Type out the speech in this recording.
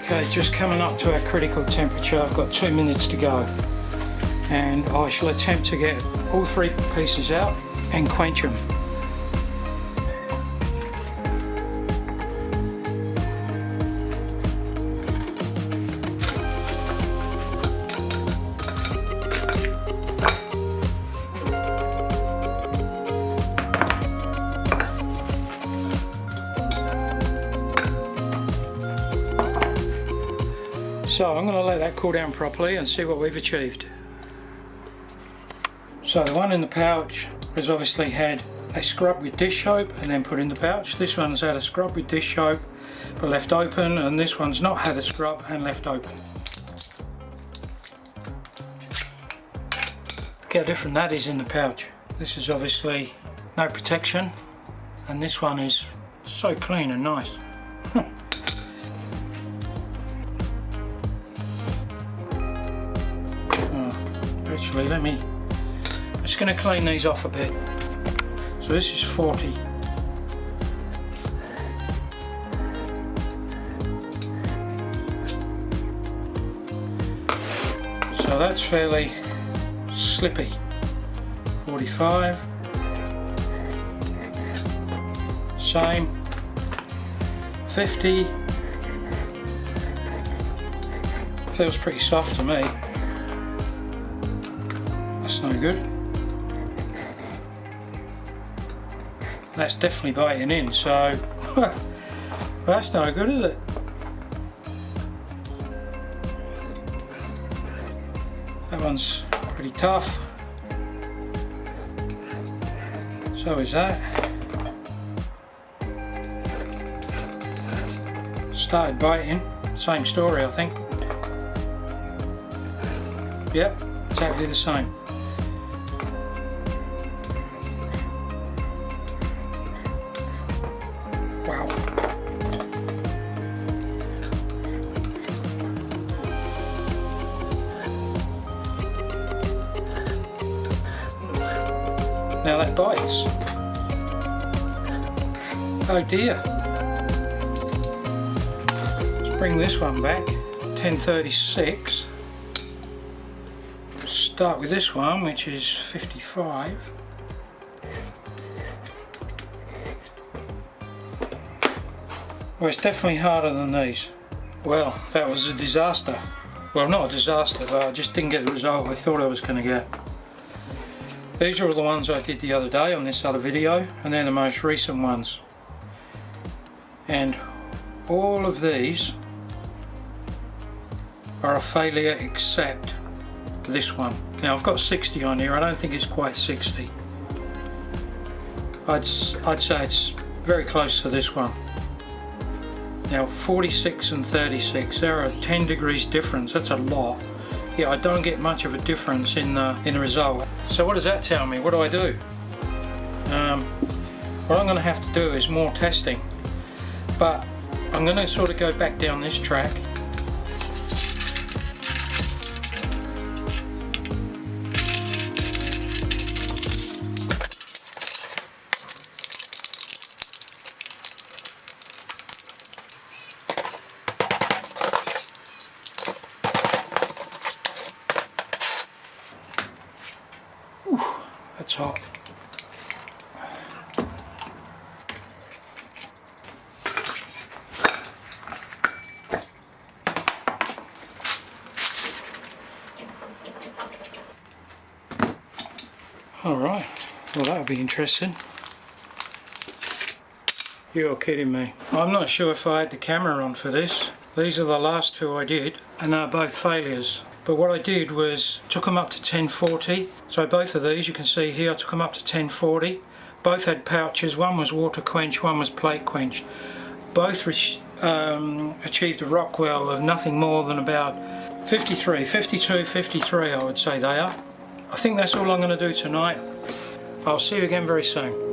Okay, just coming up to our critical temperature. I've got 2 minutes to go, and I shall attempt to get all 3 pieces out and quench them. So I'm going to let that cool down properly and see what we've achieved. So the one in the pouch has obviously had a scrub with dish soap and then put in the pouch. This one's had a scrub with dish soap but left open, and this one's not had a scrub and left open. Look how different that is in the pouch. This is obviously no protection, and this one is so clean and nice. Actually, I'm just going to clean these off a bit. So this is 40. So that's fairly slippy. 45. Same. 50. Feels pretty soft to me. That's no good. That's definitely biting in, so that's no good, is it? That one's pretty tough. So is that. Started biting. Same story, I think. Yep, exactly the same. Wow. Now that bites. Oh dear. Let's bring this one back. 1036. Start with this one, which is 55. Well, it's definitely harder than these. Well, that was a disaster. Well, not a disaster, but I just didn't get the result I thought I was going to get. These are all the ones I did the other day on this other video, and they're the most recent ones. And all of these are a failure except this one. Now I've got 60 on here. I don't think it's quite 60. I'd say it's very close to this one. Now 46 and 36, there are 10 degrees difference. That's a lot. Yeah, I don't get much of a difference in the result. So what does that tell me? What do I do? What I'm going to have to do is more testing, but I'm going to sort of go back down this track. That's hot. Alright, well that'll be interesting. You're kidding me. I'm not sure if I had the camera on for this. These are the last two I did, and they're both failures. But what I did was took them up to 1040. So both of these, you can see here, I took them up to 1040. Both had pouches. One was water quenched, one was plate quenched. Both achieved a Rockwell of nothing more than about 52, 53 I would say they are. I think that's all I'm going to do tonight. I'll see you again very soon.